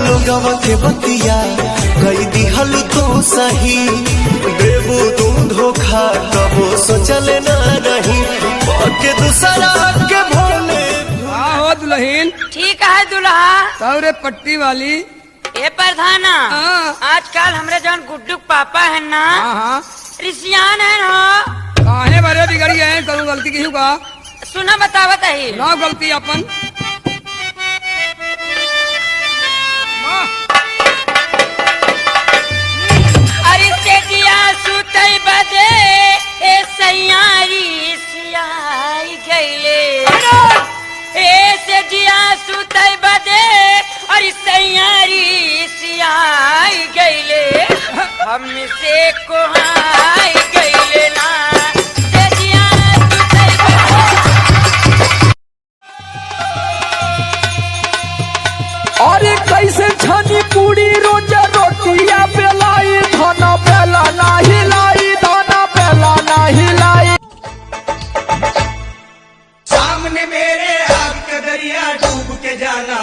लोगवा के बतिया कई दिहल तो सही देबू तू धोखा कबो सोचले ना रही के दूसरा के भोले। हो दुल्हन ठीक है दुल्हा। तौरे पट्टी वाली ए प्रधाना आजकल हमरे जौन गुड्डू पापा है ना रिसियान है ना काहे बरे बिगड़ी है करूँ गलती की का सुना बतावत है ना गलती अपन अरे से दिया सुतई बदे ए सैयारी सियाई गईले ए से दिया सुतई बदे अरे सैयारी सियाई गईले हमसे कोहाई गईले ना से दिया सुतई बदे। अरे कैसे छनी पूरी रोजा रोटिया बेलाई धना बेला नाही लाई धना बेला नाही लाई। सामने मेरे आग का दरिया डूब के जाना।